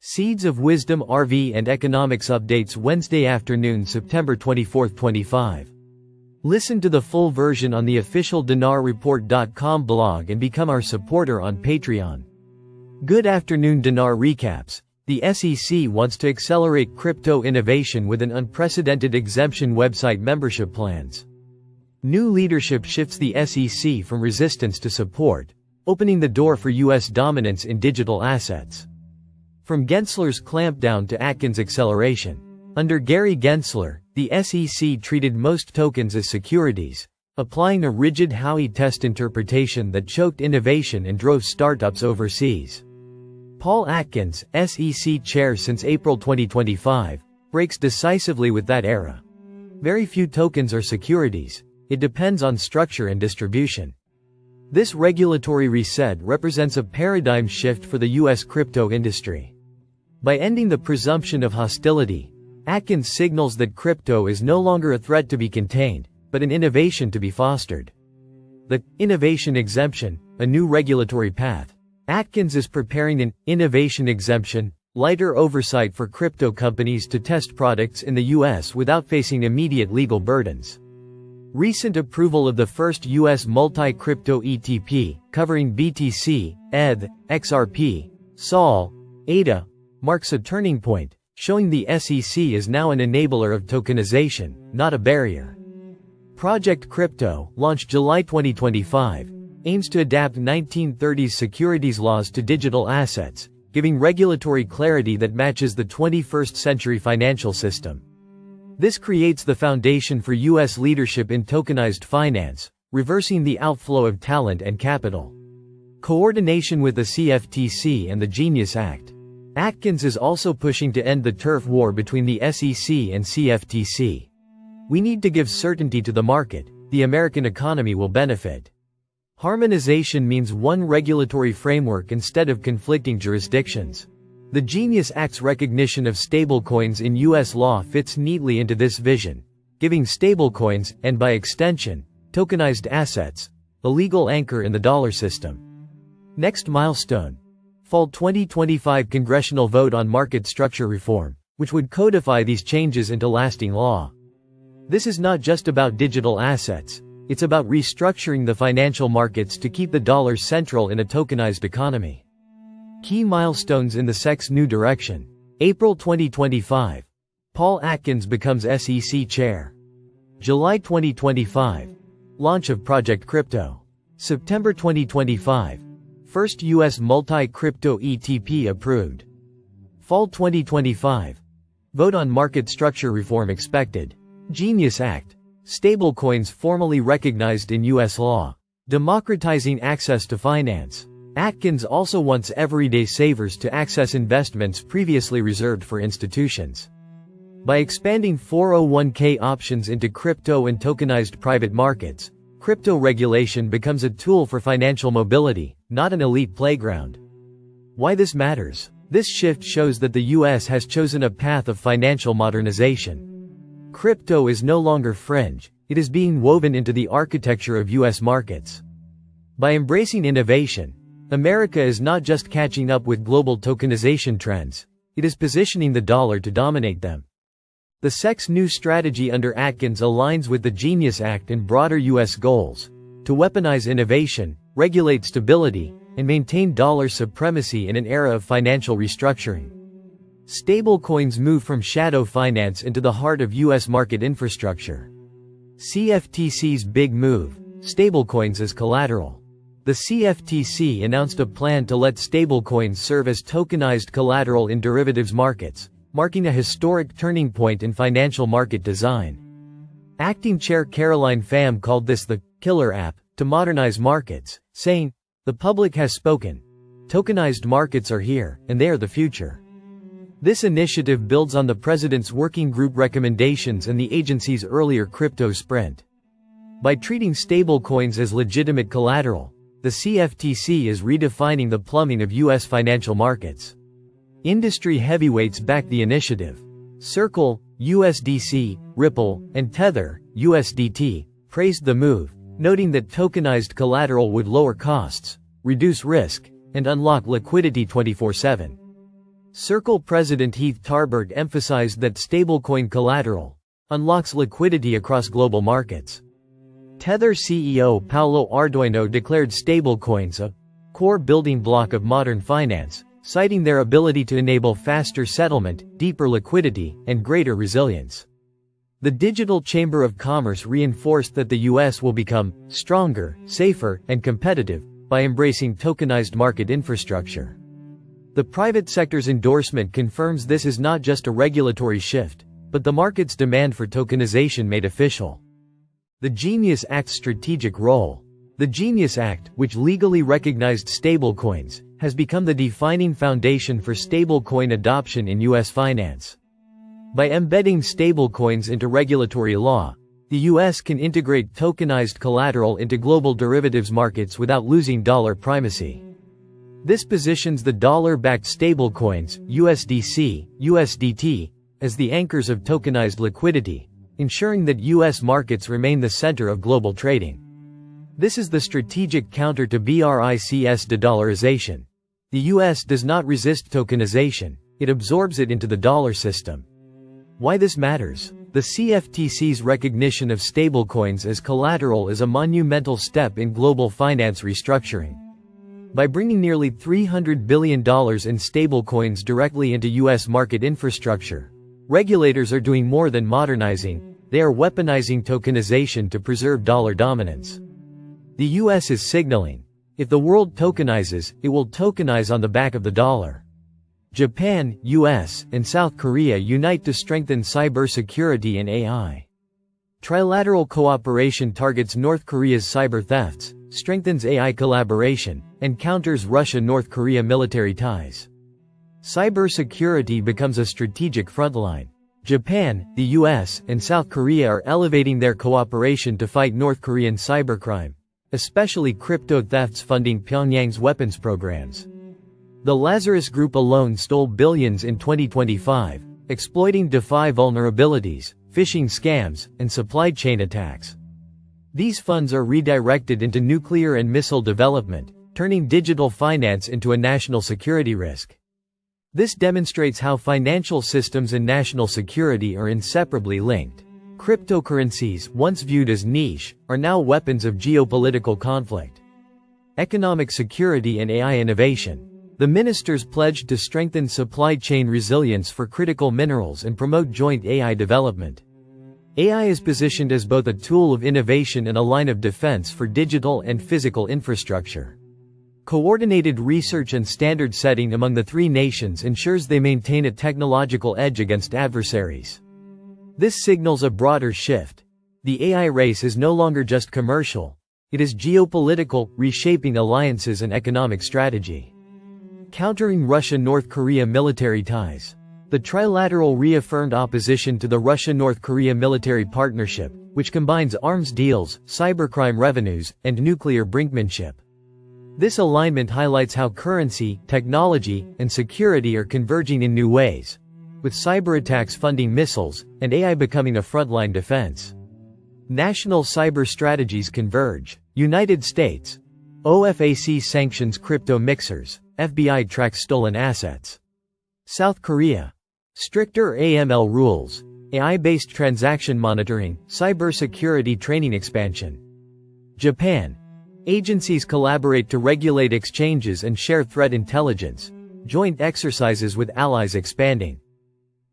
Seeds of Wisdom RV and Economics Updates Wednesday afternoon, September 24, 25. Listen to the full version on the official dinarreport.com blog and become our supporter on Patreon. Good afternoon. Dinar recaps. The SEC wants to accelerate crypto innovation with an unprecedented exemption website membership plans. New leadership shifts the SEC from resistance to support, opening the door for U.S. dominance in digital assets. From Gensler's clampdown to Atkins' acceleration. Under Gary Gensler, the SEC treated most tokens as securities, applying a rigid Howey test interpretation that choked innovation and drove startups overseas. Paul Atkins, SEC chair since April 2025, breaks decisively with that era. Very few tokens are securities. It depends on structure and distribution. This regulatory reset represents a paradigm shift for the U.S. crypto industry. By ending the presumption of hostility, Atkins signals that crypto is no longer a threat to be contained, but an innovation to be fostered. The innovation exemption, a new regulatory path. Atkins is preparing an innovation exemption, lighter oversight for crypto companies to test products in the U.S. without facing immediate legal burdens. Recent approval of the first U.S. multi-crypto ETP, covering BTC, ETH, XRP, SOL, ADA, marks a turning point, showing the SEC is now an enabler of tokenization, not a barrier. Project Crypto, launched July 2025, aims to adapt 1930s securities laws to digital assets, giving regulatory clarity that matches the 21st century financial system. This creates the foundation for U.S. leadership in tokenized finance, reversing the outflow of talent and capital. Coordination with the CFTC and the Genius Act. Atkins is also pushing to end the turf war between the SEC and CFTC. We need to give certainty to the market. The American economy will benefit. Harmonization means one regulatory framework instead of conflicting jurisdictions. The Genius Act's recognition of stablecoins in U.S. law fits neatly into this vision, giving stablecoins, and by extension, tokenized assets, a legal anchor in the dollar system. Next milestone. Fall 2025 congressional vote on market structure reform, which would codify these changes into lasting law. This is not just about digital assets, it's about restructuring the financial markets to keep the dollar central in a tokenized economy. Key milestones in the SEC's new direction. April 2025. Paul Atkins becomes SEC chair. July 2025. Launch of Project Crypto. September 2025. First U.S. multi-crypto ETP approved. Fall 2025. Vote on market structure reform expected. Genius Act. Stablecoins formally recognized in U.S. law. Democratizing access to finance. Atkins also wants everyday savers to access investments previously reserved for institutions. By expanding 401k options into crypto and tokenized private markets, crypto regulation becomes a tool for financial mobility, not an elite playground. Why this matters? This shift shows that the U.S. has chosen a path of financial modernization. Crypto is no longer fringe, it is being woven into the architecture of U.S. markets. By embracing innovation, America is not just catching up with global tokenization trends, it is positioning the dollar to dominate them. The SEC's new strategy under Atkins aligns with the Genius Act and broader U.S. goals to weaponize innovation, regulate stability, and maintain dollar supremacy in an era of financial restructuring. Stablecoins move from shadow finance into the heart of U.S. market infrastructure. CFTC's big move, stablecoins as collateral. The CFTC announced a plan to let stablecoins serve as tokenized collateral in derivatives markets, marking a historic turning point in financial market design. Acting Chair Caroline Pham called this the killer app to modernize markets, saying, "The public has spoken. Tokenized markets are here, and they are the future." This initiative builds on the President's working group recommendations and the agency's earlier crypto sprint. By treating stablecoins as legitimate collateral, the CFTC is redefining the plumbing of U.S. financial markets. Industry heavyweights back the initiative. Circle, USDC, Ripple, and Tether, USDT, praised the move, noting that tokenized collateral would lower costs, reduce risk, and unlock liquidity 24/7. Circle President Heath Tarbert emphasized that stablecoin collateral unlocks liquidity across global markets. Tether CEO Paulo Ardoino declared stablecoins a core building block of modern finance, citing their ability to enable faster settlement, deeper liquidity, and greater resilience. The Digital Chamber of Commerce reinforced that the U.S. will become stronger, safer, and competitive by embracing tokenized market infrastructure. The private sector's endorsement confirms this is not just a regulatory shift, but the market's demand for tokenization made official. The Genius Act's strategic role. The Genius Act, which legally recognized stablecoins, has become the defining foundation for stablecoin adoption in U.S. finance. By embedding stablecoins into regulatory law, the U.S. can integrate tokenized collateral into global derivatives markets without losing dollar primacy. This positions the dollar-backed stablecoins, USDC, USDT, as the anchors of tokenized liquidity, ensuring that U.S. markets remain the center of global trading. This is the strategic counter to BRICS de-dollarization. The U.S. does not resist tokenization, it absorbs it into the dollar system. Why this matters? The CFTC's recognition of stablecoins as collateral is a monumental step in global finance restructuring. By bringing nearly $300 billion in stablecoins directly into U.S. market infrastructure, regulators are doing more than modernizing, they are weaponizing tokenization to preserve dollar dominance. The U.S. is signaling, if the world tokenizes, it will tokenize on the back of the dollar. Japan, US, and South Korea unite to strengthen cybersecurity and AI. Trilateral cooperation targets North Korea's cyber thefts, strengthens AI collaboration, and counters Russia-North Korea military ties. Cybersecurity becomes a strategic frontline. Japan, the US, and South Korea are elevating their cooperation to fight North Korean cybercrime, especially crypto thefts funding Pyongyang's weapons programs. The Lazarus Group alone stole billions in 2025, exploiting DeFi vulnerabilities, phishing scams, and supply chain attacks. These funds are redirected into nuclear and missile development, turning digital finance into a national security risk. This demonstrates how financial systems and national security are inseparably linked. Cryptocurrencies, once viewed as niche, are now weapons of geopolitical conflict. Economic security and AI innovation. The ministers pledged to strengthen supply chain resilience for critical minerals and promote joint AI development. AI is positioned as both a tool of innovation and a line of defense for digital and physical infrastructure. Coordinated research and standard setting among the three nations ensures they maintain a technological edge against adversaries. This signals a broader shift. The AI race is no longer just commercial, it is geopolitical, reshaping alliances and economic strategy. Countering Russia-North Korea military ties. The trilateral reaffirmed opposition to the Russia-North Korea military partnership, which combines arms deals, cybercrime revenues, and nuclear brinkmanship. This alignment highlights how currency, technology, and security are converging in new ways, with cyberattacks funding missiles, and AI becoming a frontline defense. National cyber strategies converge. United States. OFAC sanctions crypto mixers. FBI tracks stolen assets. South Korea. Stricter AML rules. AI-based transaction monitoring, cybersecurity training expansion. Japan. Agencies collaborate to regulate exchanges and share threat intelligence. Joint exercises with allies expanding.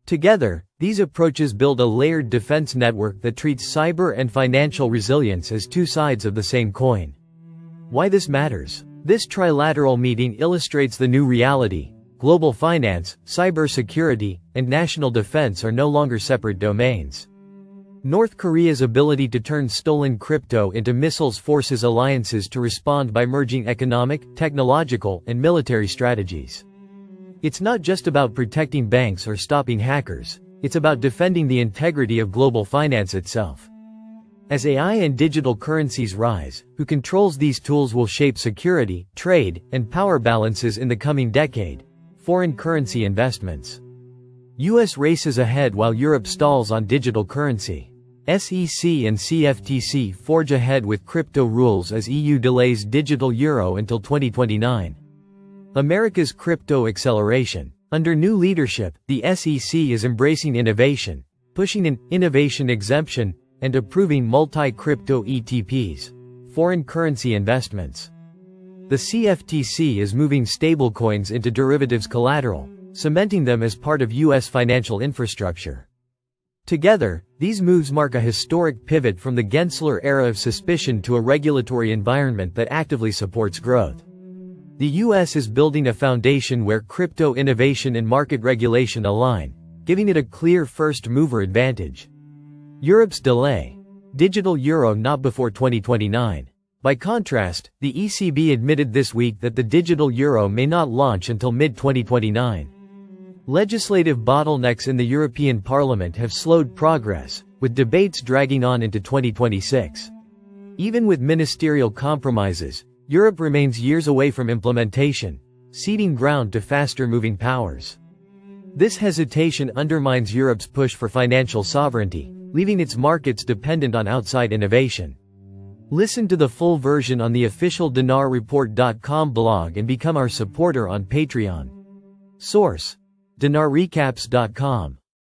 Together, these approaches build a layered defense network that treats cyber and financial resilience as two sides of the same coin. Why this matters? This trilateral meeting illustrates the new reality. Global finance, cybersecurity, and national defense are no longer separate domains. North Korea's ability to turn stolen crypto into missiles forces alliances to respond by merging economic, technological, and military strategies. It's not just about protecting banks or stopping hackers, it's about defending the integrity of global finance itself. As AI and digital currencies rise, who controls these tools will shape security, trade, and power balances in the coming decade. Foreign currency investments. US races ahead while Europe stalls on digital currency. SEC and CFTC forge ahead with crypto rules as EU delays digital euro until 2029. America's crypto acceleration. Under new leadership, the SEC is embracing innovation, pushing an innovation exemption, and approving multi-crypto ETPs, foreign currency investments. The CFTC is moving stablecoins into derivatives collateral, cementing them as part of U.S. financial infrastructure. Together, these moves mark a historic pivot from the Gensler era of suspicion to a regulatory environment that actively supports growth. The U.S. is building a foundation where crypto innovation and market regulation align, giving it a clear first-mover advantage. Europe's delay. Digital euro not before 2029. By contrast, the ECB admitted this week that the digital euro may not launch until mid-2029. Legislative bottlenecks in the European Parliament have slowed progress, with debates dragging on into 2026. Even with ministerial compromises, Europe remains years away from implementation, ceding ground to faster-moving powers. This hesitation undermines Europe's push for financial sovereignty, leaving its markets dependent on outside innovation. Listen to the full version on the official dinarreport.com blog and become our supporter on Patreon. Source: dinarrecaps.com